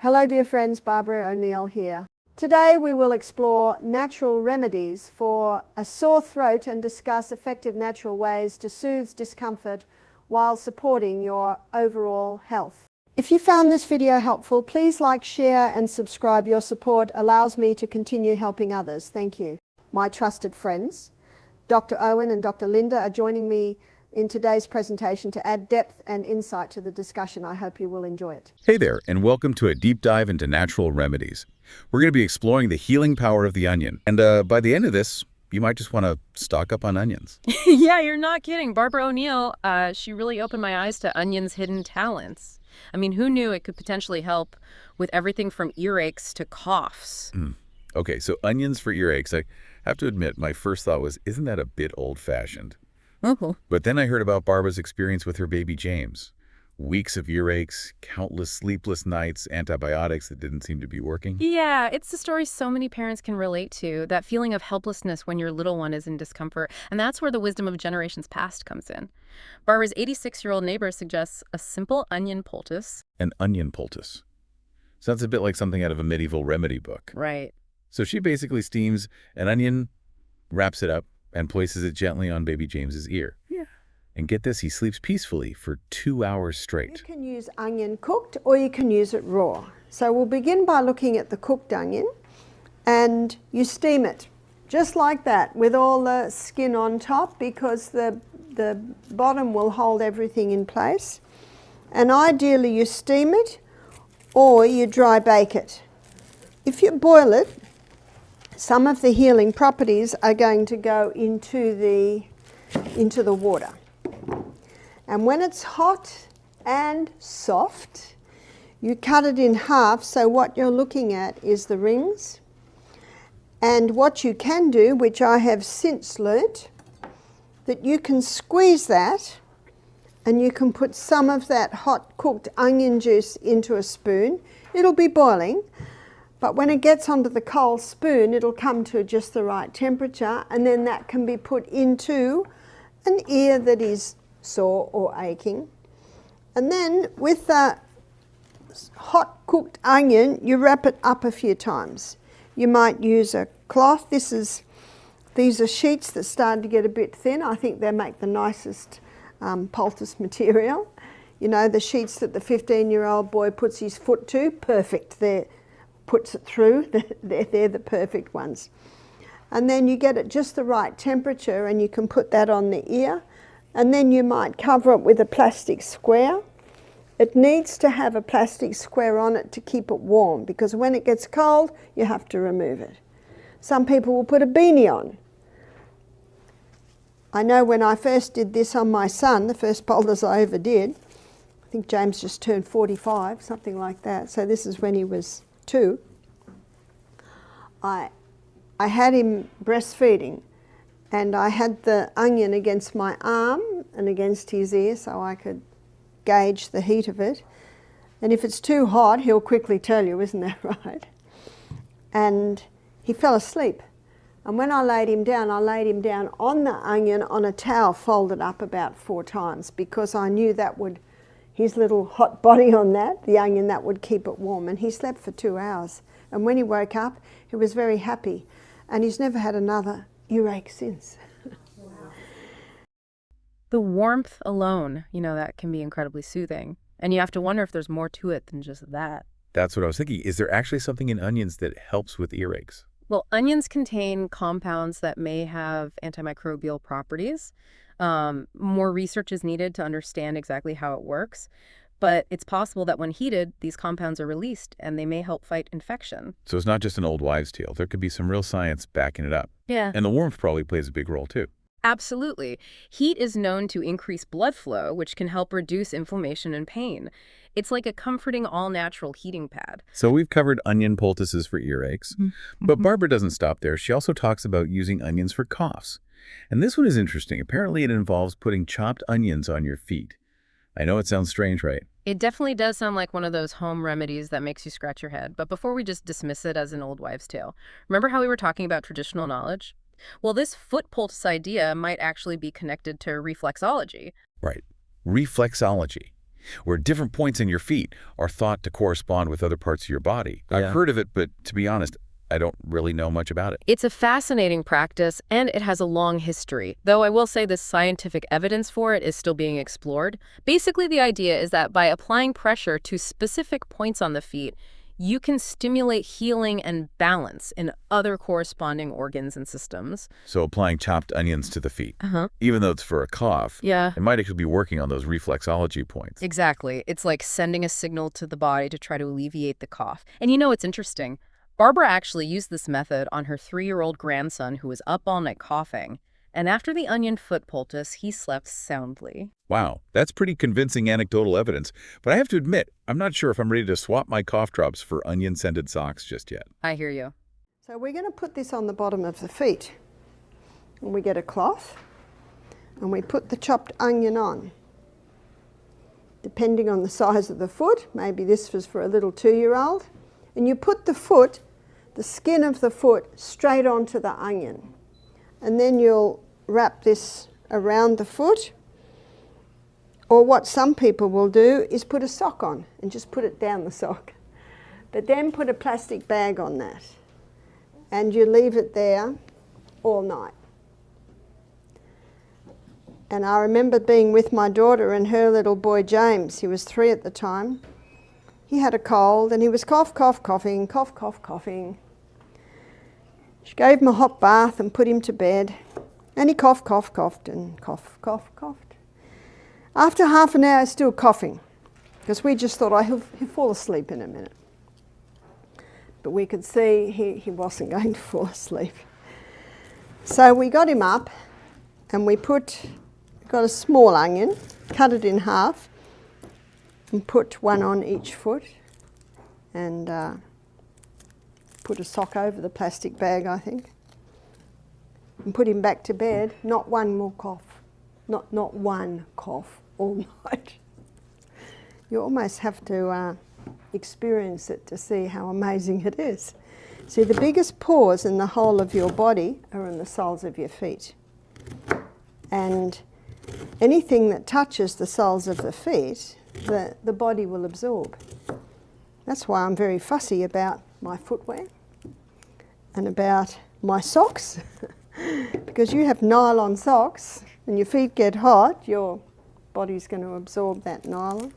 Hello dear friends, Barbara O'Neill here. Today we will explore natural remedies for a sore throat and discuss effective natural ways to soothe discomfort while supporting your overall health. If you found this video helpful, please like, share and subscribe. Your support allows me to continue helping others. Thank you. My trusted friends, Dr. Owen and Dr. Linda are joining me in today's presentation to add depth and insight to the discussion. I hope you will enjoy it. Hey there, and welcome to a deep dive into natural remedies. We're going to be exploring the healing power of the onion. And by the end of this, you might just want to stock up on onions. Yeah, you're not kidding. Barbara O'Neill, she really opened my eyes to onion's hidden talents. I mean, who knew it could potentially help with everything from earaches to coughs? Okay, so onions for earaches. I have to admit, my first thought was, isn't that a bit old-fashioned? But then I heard about Barbara's experience with her baby James. Weeks of earaches, countless sleepless nights, antibiotics that didn't seem to be working. Yeah, it's the story so many parents can relate to, that feeling of helplessness when your little one is in discomfort. And that's where the wisdom of generations past comes in. Barbara's 86-year-old neighbor suggests a simple onion poultice. An onion poultice. Sounds a bit like something out of a medieval remedy book. Right. So she basically steams an onion, wraps it up, and places it gently on baby James's ear. Yeah. And get this, he sleeps peacefully for 2 hours straight. You can use onion cooked or you can use it raw. So we'll begin by looking at the cooked onion, and you steam it just like that with all the skin on top, because the bottom will hold everything in place. And ideally you steam it or you dry bake it. If you boil it, some of the healing properties are going to go into the water. And when it's hot and soft, you cut it in half, so what you're looking at is the rings. And what you can do, which I have since learnt, that you can squeeze that and you can put some of that hot cooked onion juice into a spoon. It'll be boiling, but when it gets onto the cold spoon, it'll come to just the right temperature, and then that can be put into an ear that is sore or aching. And then with the hot cooked onion, you wrap it up a few times. You might use a cloth. These are sheets that started to get a bit thin. I think they make the nicest poultice material. You know, the sheets that the 15-year-old boy puts his foot to, perfect. Puts it through, they're the perfect ones. And then you get it just the right temperature and you can put that on the ear, and then you might cover it with a plastic square. It needs to have a plastic square on it to keep it warm, because when it gets cold you have to remove it. Some people will put a beanie on. I know when I first did this on my son, the first poultice I ever did, I think James just turned 45, something like that, so this is when he was 2, I had him breastfeeding, and I had the onion against my arm and against his ear so I could gauge the heat of it. And if it's too hot, he'll quickly tell you, isn't that right? And he fell asleep. And when I laid him down on the onion on a towel folded up about 4 times, because I knew that would, his little hot body on that, the onion, that would keep it warm. And he slept for 2 hours. And when he woke up, he was very happy. And he's never had another earache since. Wow. The warmth alone, that can be incredibly soothing. And you have to wonder if there's more to it than just that. That's what I was thinking. Is there actually something in onions that helps with earaches? Well, onions contain compounds that may have antimicrobial properties. More research is needed to understand exactly how it works, but it's possible that when heated, these compounds are released and they may help fight infection. So it's not just an old wives' tale. There could be some real science backing it up. Yeah. And the warmth probably plays a big role too. Absolutely. Heat is known to increase blood flow, which can help reduce inflammation and pain. It's like a comforting all-natural heating pad. So we've covered onion poultices for earaches, but Barbara doesn't stop there. She also talks about using onions for coughs. And this one is interesting. Apparently it involves putting chopped onions on your feet. I know it sounds strange, right? It definitely does sound like one of those home remedies that makes you scratch your head. But before we just dismiss it as an old wives' tale, remember how we were talking about traditional knowledge? Well, this foot poultice idea might actually be connected to reflexology. Right. Reflexology. where different points in your feet are thought to correspond with other parts of your body. Yeah. I've heard of it, but to be honest, I don't really know much about it. It's a fascinating practice, and it has a long history, though I will say the scientific evidence for it is still being explored. Basically, the idea is that by applying pressure to specific points on the feet, you can stimulate healing and balance in other corresponding organs and systems. So applying chopped onions to the feet, Uh-huh. even though it's for a cough, Yeah. it might actually be working on those reflexology points. Exactly. It's like sending a signal to the body to try to alleviate the cough. And you know what's interesting? Barbara actually used this method on her 3-year-old grandson who was up all night coughing. And after the onion foot poultice, he slept soundly. Wow, that's pretty convincing anecdotal evidence. But I have to admit, I'm not sure if I'm ready to swap my cough drops for onion-scented socks just yet. I hear you. So we're going to put this on the bottom of the feet. And we get a cloth and we put the chopped onion on. Depending on the size of the foot, maybe this was for a little 2-year-old. And you put the foot, the skin of the foot, straight onto the onion. And then you'll wrap this around the foot. Or what some people will do is put a sock on and just put it down the sock. But then put a plastic bag on that. And you leave it there all night. And I remember being with my daughter and her little boy James. He was 3 at the time. He had a cold and he was coughing. She gave him a hot bath and put him to bed. And he coughed and coughed. After half an hour, still coughing, because we just thought, he'll fall asleep in a minute. But we could see he wasn't going to fall asleep. So we got him up and we got a small onion, cut it in half, and put one on each foot, and put a sock over the plastic bag, I think, and put him back to bed. Not one more cough. Not one cough all night. You almost have to experience it to see how amazing it is. See, the biggest pores in the whole of your body are in the soles of your feet. And anything that touches the soles of the feet, the body will absorb. That's why I'm very fussy about my footwear and about my socks. Because you have nylon socks and your feet get hot, your body's going to absorb that nylon,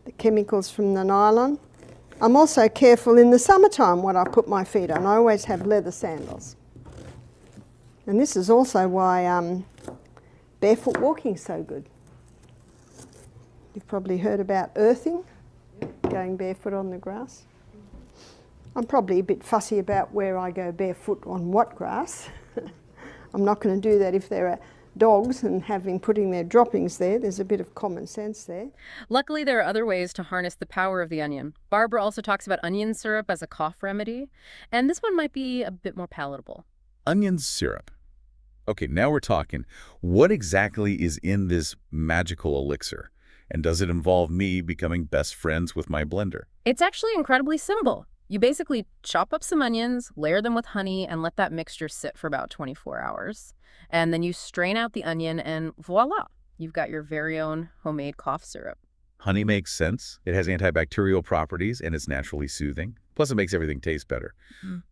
the chemicals from the nylon. I'm also careful in the summertime what I put my feet on. I always have leather sandals. And this is also why barefoot walking is so good. You've probably heard about earthing, going barefoot on the grass. I'm probably a bit fussy about where I go barefoot on what grass. I'm not going to do that if there are dogs and putting their droppings there. There's a bit of common sense there. Luckily, there are other ways to harness the power of the onion. Barbara also talks about onion syrup as a cough remedy, and this one might be a bit more palatable. Onion syrup. Okay, now we're talking. What exactly is in this magical elixir? And does it involve me becoming best friends with my blender? It's actually incredibly simple. You basically chop up some onions, layer them with honey, and let that mixture sit for about 24 hours. And then you strain out the onion and voila, you've got your very own homemade cough syrup. Honey makes sense. It has antibacterial properties and it's naturally soothing. Plus it makes everything taste better.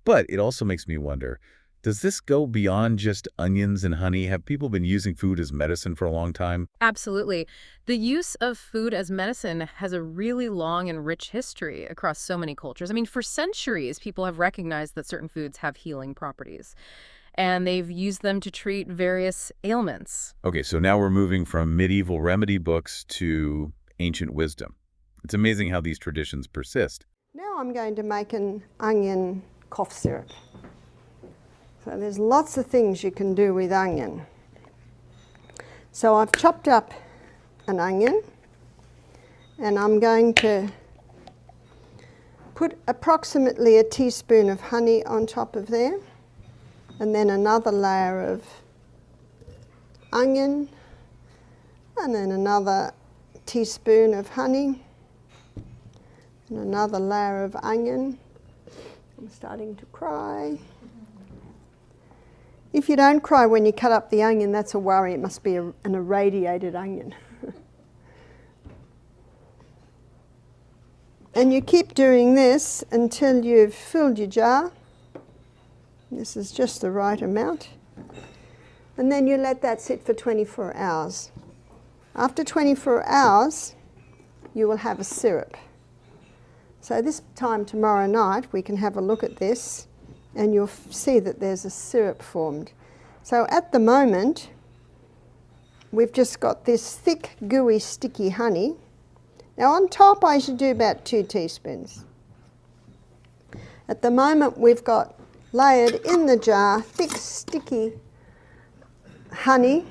But it also makes me wonder, does this go beyond just onions and honey? Have people been using food as medicine for a long time? Absolutely. The use of food as medicine has a really long and rich history across so many cultures. I mean, for centuries, people have recognized that certain foods have healing properties, and they've used them to treat various ailments. Okay, so now we're moving from medieval remedy books to ancient wisdom. It's amazing how these traditions persist. Now I'm going to make an onion cough syrup. So there's lots of things you can do with onion. So I've chopped up an onion and I'm going to put approximately a teaspoon of honey on top of there, and then another layer of onion, and then another teaspoon of honey, and another layer of onion. I'm starting to cry. If you don't cry when you cut up the onion, that's a worry. It must be an irradiated onion. And you keep doing this until you've filled your jar. This is just the right amount. And then you let that sit for 24 hours. After 24 hours, you will have a syrup. So this time tomorrow night, we can have a look at this, and you'll see that there's a syrup formed. So at the moment, we've just got this thick, gooey, sticky honey. Now on top, I should do about 2 teaspoons. At the moment, we've got layered in the jar, thick, sticky honey.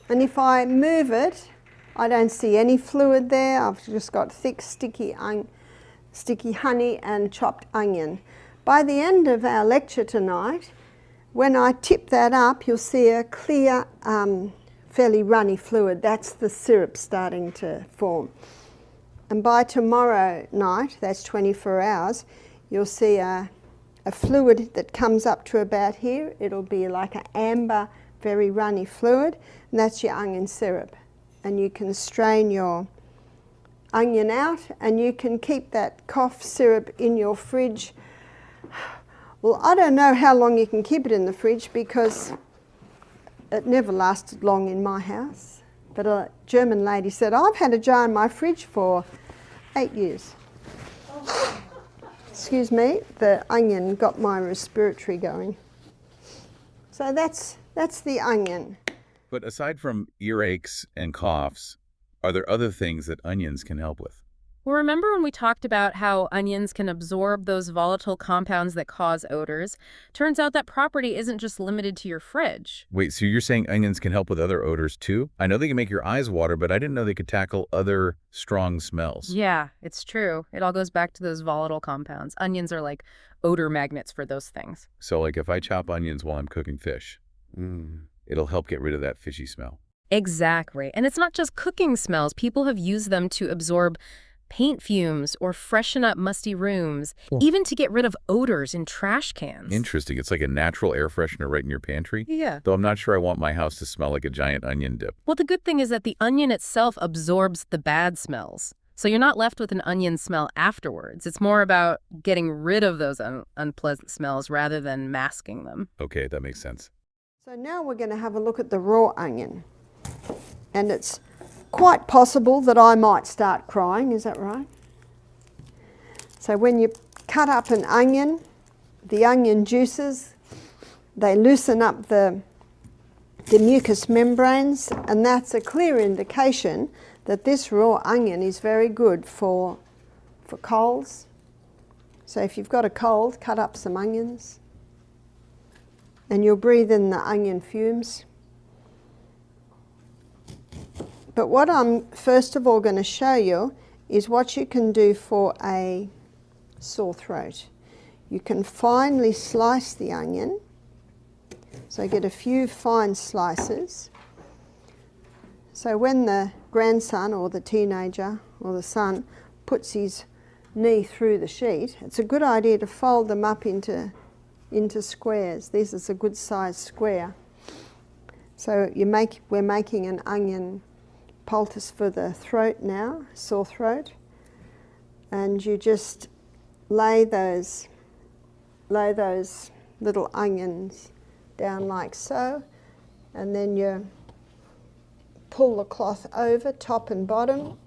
And if I move it, I don't see any fluid there. I've just got thick, sticky honey and chopped onion. By the end of our lecture tonight, when I tip that up, you'll see a clear, fairly runny fluid. That's the syrup starting to form. And by tomorrow night, that's 24 hours, you'll see a fluid that comes up to about here. It'll be like an amber, very runny fluid, and that's your onion syrup. And you can strain your onion out, and you can keep that cough syrup in your fridge. Well, I don't know how long you can keep it in the fridge because it never lasted long in my house. But a German lady said, I've had a jar in my fridge for 8 years. Excuse me, the onion got my respiratory going. So that's the onion. But aside from earaches and coughs, are there other things that onions can help with? Well, remember when we talked about how onions can absorb those volatile compounds that cause odors? Turns out that property isn't just limited to your fridge. Wait, so you're saying onions can help with other odors too? I know they can make your eyes water, but I didn't know they could tackle other strong smells. Yeah, it's true. It all goes back to those volatile compounds. Onions are like odor magnets for those things. So like if I chop onions while I'm cooking fish, it'll help get rid of that fishy smell. Exactly. And it's not just cooking smells. People have used them to absorb paint fumes or freshen up musty rooms, even to get rid of odors in trash cans. Interesting. It's like a natural air freshener right in your pantry? Yeah. Though I'm not sure I want my house to smell like a giant onion dip. Well, the good thing is that the onion itself absorbs the bad smells. So you're not left with an onion smell afterwards. It's more about getting rid of those unpleasant smells rather than masking them. Okay, that makes sense. So now we're going to have a look at the raw onion. And it's quite possible that I might start crying, is that right? So when you cut up an onion, the onion juices, they loosen up the mucous membranes, and that's a clear indication that this raw onion is very good for colds. So if you've got a cold, cut up some onions and you'll breathe in the onion fumes. But what I'm first of all going to show you is what you can do for a sore throat. You can finely slice the onion, so get a few fine slices. So when the grandson or the teenager or the son puts his knee through the sheet, it's a good idea to fold them up into squares. This is a good size square. So we're making an onion poultice for the throat now, sore throat, and you just lay those little onions down like so, and then you pull the cloth over top and bottom,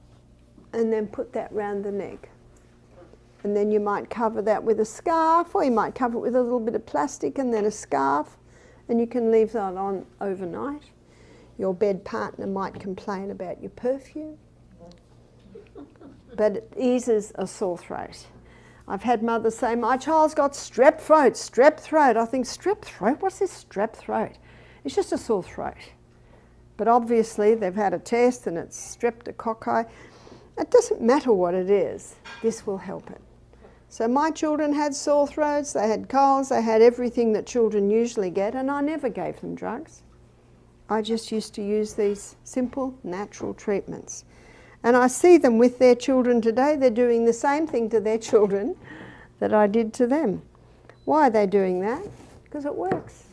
and then put that round the neck. And then you might cover that with a scarf, or you might cover it with a little bit of plastic and then a scarf, and you can leave that on overnight. Your bed partner might complain about your perfume, but it eases a sore throat. I've had mothers say, my child's got strep throat, strep throat. I think, strep throat? What's this strep throat? It's just a sore throat. But obviously they've had a test and it's streptococci. It doesn't matter what it is, this will help it. So my children had sore throats, they had colds, they had everything that children usually get, and I never gave them drugs. I just used to use these simple, natural treatments. And I see them with their children today. They're doing the same thing to their children that I did to them. Why are they doing that? Because it works.